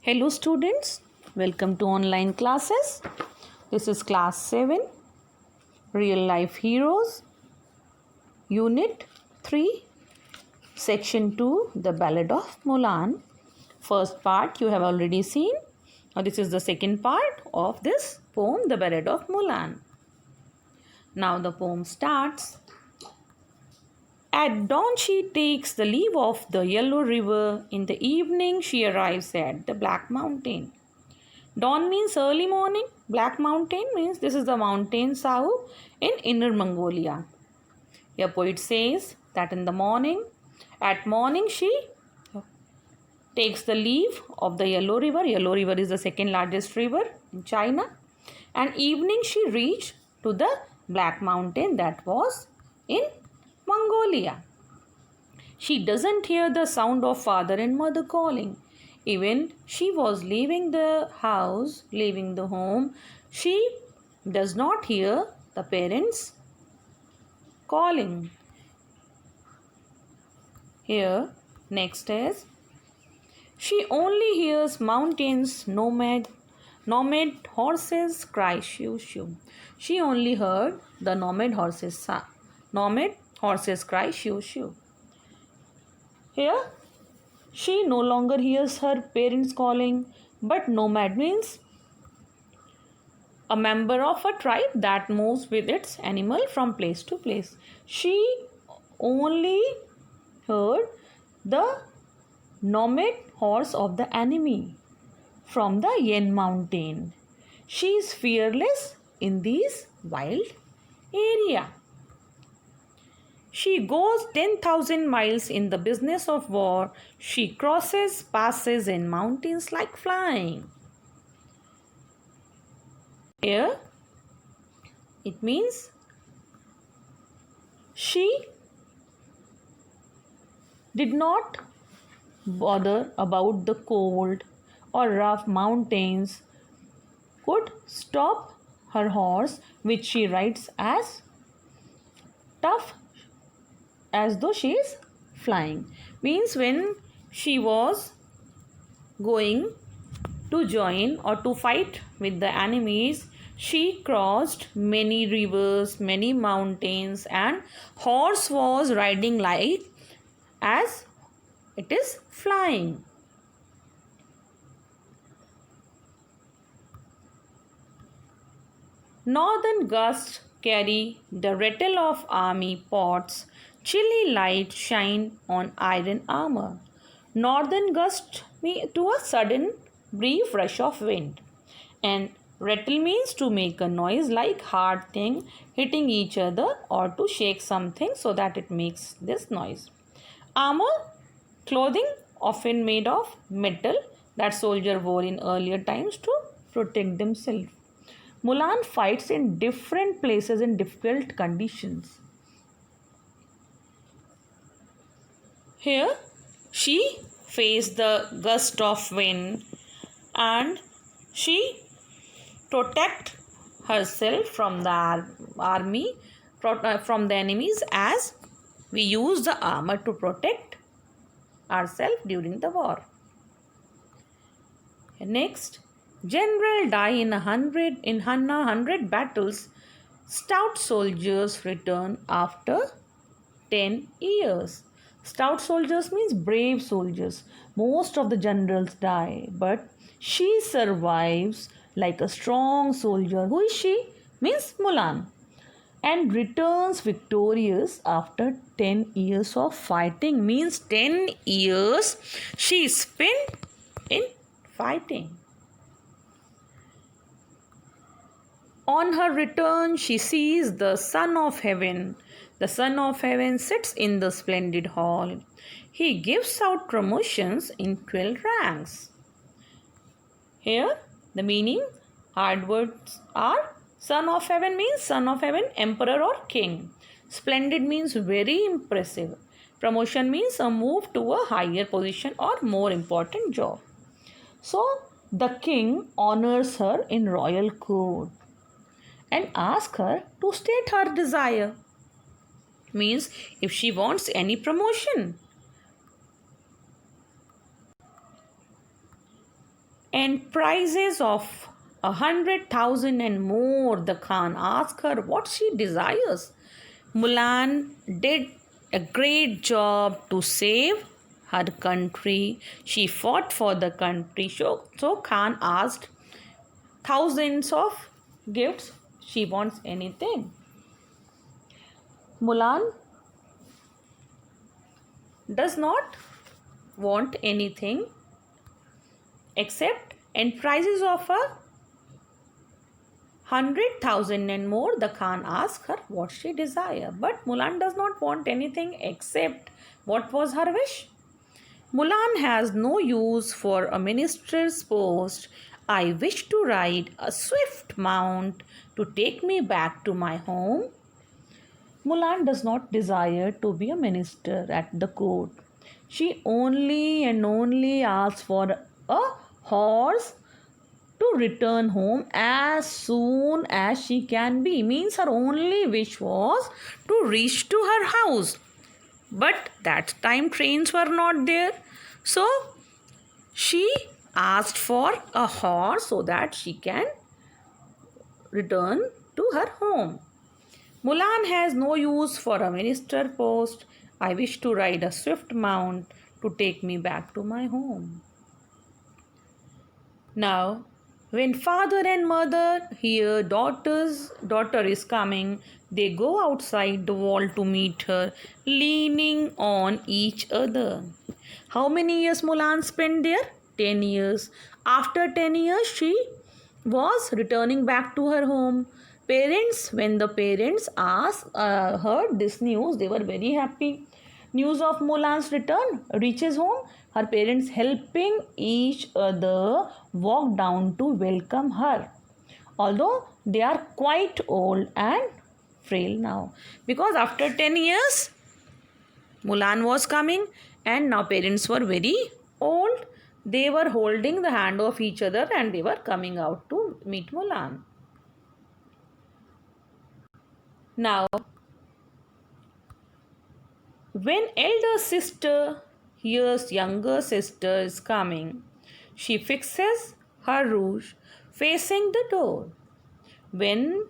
Hello students, welcome to online classes. This is class 7, Real Life Heroes, Unit 3, Section 2, The Ballad of Mulan. First part you have already seen. Now this is the second part of this poem, The Ballad of Mulan. Now the poem starts. At dawn she takes the leave of the Yellow River. In the evening she arrives at the Black Mountain. Dawn means early morning. Black Mountain means this is the mountain Sahu in Inner Mongolia. A poet says that in the morning, at morning she takes the leave of the Yellow River. Yellow River is the second largest river in China. And evening she reached to the Black Mountain that was in Mongolia. She doesn't hear the sound of father and mother calling. Even she was leaving the house, leaving the home, she does not hear the parents calling. Here, next is, she only hears mountains, nomad horses cry shoo shoo. She only heard the nomad horses cry shoo shoo. Here, she no longer hears her parents calling, but nomad means a member of a tribe that moves with its animal from place to place. She only heard the nomad horse of the enemy from the Yen mountain. She is fearless in this wild area. She goes 10,000 miles in the business of war. She crosses passes in mountains like flying. Here, it means she did not bother about the cold or rough mountains, could stop her horse, which she rides as tough as though she is flying. Means when she was going to join or to fight with the enemies, she crossed many rivers, many mountains, and horse was riding like as it is flying. Northern gusts carry the rattle of army pots. Chilly light shine on iron armor. Northern gust mean to a sudden brief rush of wind. And rattle means to make a noise like hard thing hitting each other or to shake something so that it makes this noise. Armor, clothing often made of metal that soldier wore in earlier times to protect themselves. Mulan fights in different places in difficult conditions. Here, she faced the gust of wind and she protect herself from the army, from the enemies, as we use the armor to protect ourselves during the war. Next, general die in a hundred battles. Stout soldiers return after 10 years. Stout soldiers means brave soldiers. Most of the generals die, but she survives like a strong soldier. Who is she? Means Mulan. And returns victorious after 10 years of fighting. Means 10 years she spent in fighting. On her return, she sees the Son of Heaven. The Son of Heaven sits in the splendid hall. He gives out promotions in 12 ranks. Here, the meaning, hard words are Son of Heaven means Son of Heaven, Emperor or King. Splendid means very impressive. Promotion means a move to a higher position or more important job. So, the king honors her in royal court and asks her to state her desire. Means if she wants any promotion. and prices of 100,000 and more. The Khan asked her what she desires. Mulan did a great job to save her country. She fought for the country. So Khan asked thousands of gifts. She wants anything. Mulan does not want anything except enterprises of 100,000 and more. The Khan asked her what she desire, but Mulan does not want anything except what was her wish. Mulan has no use for a minister's post. I wish to ride a swift mount to take me back to my home. Mulan does not desire to be a minister at the court. She only and only asks for a horse to return home as soon as she can be. Means her only wish was to reach to her house. But that time trains were not there. So she asked for a horse so that she can return to her home. Mulan has no use for a minister post. I wish to ride a swift mount to take me back to my home. Now, when father and mother hear daughter is coming, they go outside the wall to meet her, leaning on each other. How many years Mulan spent there? 10 years. After 10 years, she was returning back to her home. When the parents heard this news, they were very happy. News of Mulan's return reaches home. Her parents, helping each other, walk down to welcome her. Although they are quite old and frail now. Because after 10 years, Mulan was coming and now parents were very old. They were holding the hand of each other and they were coming out to meet Mulan. Now, when elder sister hears younger sister is coming, she fixes her rouge facing the door. When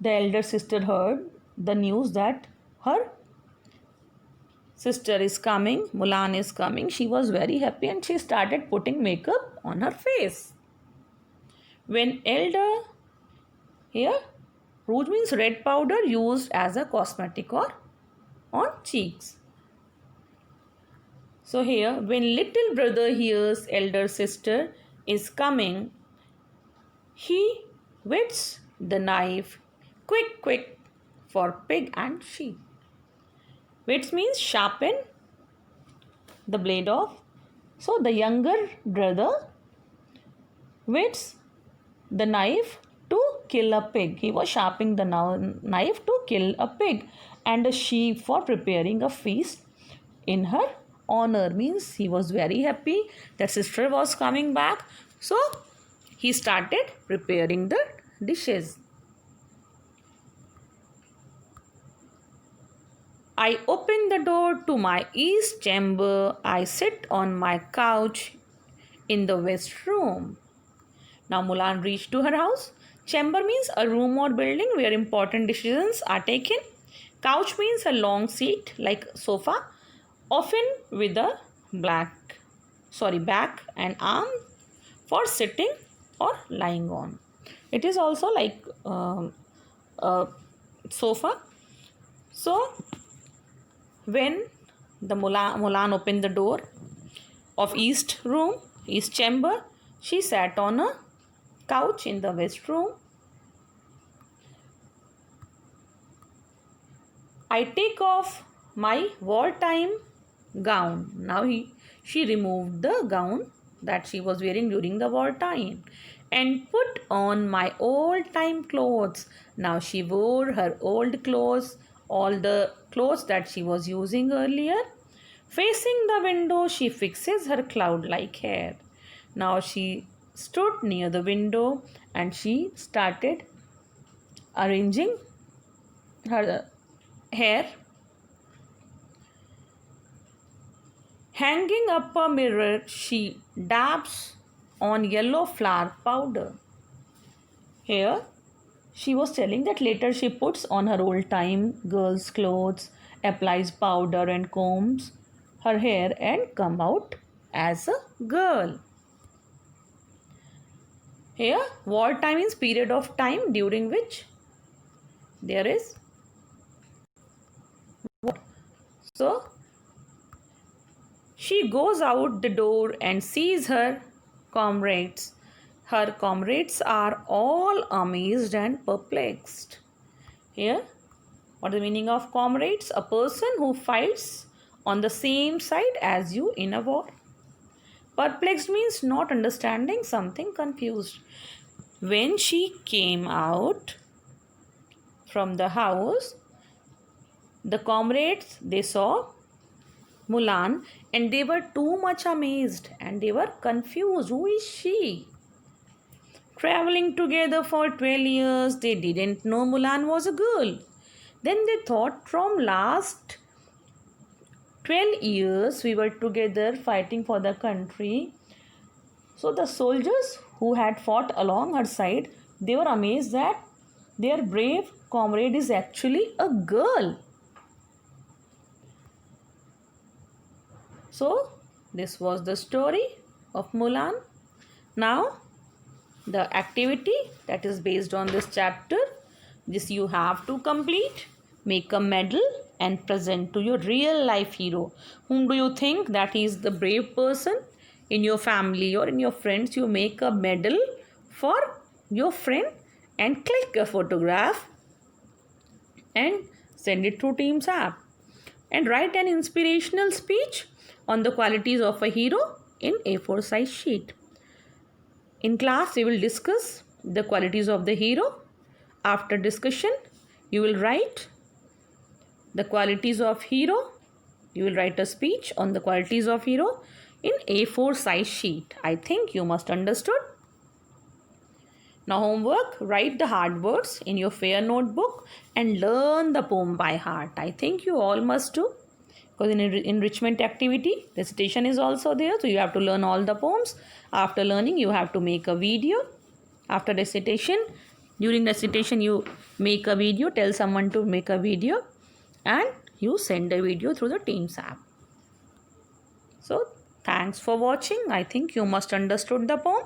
the elder sister heard the news that her sister is coming, Mulan is coming, she was very happy and she started putting makeup on her face. When elder, here rouge means red powder used as a cosmetic or on cheeks. So here, when little brother hears elder sister is coming, he whets the knife quick, quick for pig and sheep. Whets means sharpen the blade of. So the younger brother whets the knife to kill a pig. He was sharpening the knife to kill a pig and a sheep for preparing a feast in her honor. Means he was very happy that sister was coming back. So he started preparing the dishes. I open the door to my east chamber. I sit on my couch in the west room. Now Mulan reached to her house. Chamber means a room or building where important decisions are taken. Couch means a long seat like sofa, often with a back and arm for sitting or lying on. It is also like a sofa. So when the Mulan opened the door of east chamber, she sat on a couch in the west room. I take off my wartime gown. Now she removed the gown that she was wearing during the wartime and put on my old time clothes. Now she wore her old clothes, all the clothes that she was using earlier. Facing the window, she fixes her cloud-like hair. Now she stood near the window and she started arranging her hair. Hanging up a mirror, she dabs on yellow flour powder. Here, she was telling that later she puts on her old time girl's clothes, applies powder and combs her hair and come out as a girl. Here, wartime is period of time during which there is war. So, she goes out the door and sees her comrades. Her comrades are all amazed and perplexed. Here, what is the meaning of comrades? A person who fights on the same side as you in a war. Perplexed means not understanding something, confused. When she came out from the house, the comrades, they saw Mulan and they were too much amazed and they were confused. Who is she? Traveling together for 12 years, they didn't know Mulan was a girl. Then they thought from last 12 years we were together fighting for the country. So the soldiers who had fought along her side, they were amazed that their brave comrade is actually a girl. So this was the story of Mulan. Now the activity that is based on this chapter, this you have to complete. Make a medal and present to your real life hero. Whom do you think that is the brave person in your family or in your friends? You make a medal for your friend and click a photograph and send it through Teams app. And write an inspirational speech on the qualities of a hero in A4 size sheet. In class, we will discuss the qualities of the hero. After discussion, you will write the qualities of hero. You will write a speech on the qualities of hero in A4 size sheet. I think you must understood. Now homework, write the hard words in your fair notebook and learn the poem by heart. I think you all must do. Because in enrichment activity, recitation is also there. So you have to learn all the poems. After learning, you have to make a video. After recitation, during recitation, you make a video. Tell someone to make a video. And you send a video through the Teams app. So, thanks for watching. I think you must understood the poem.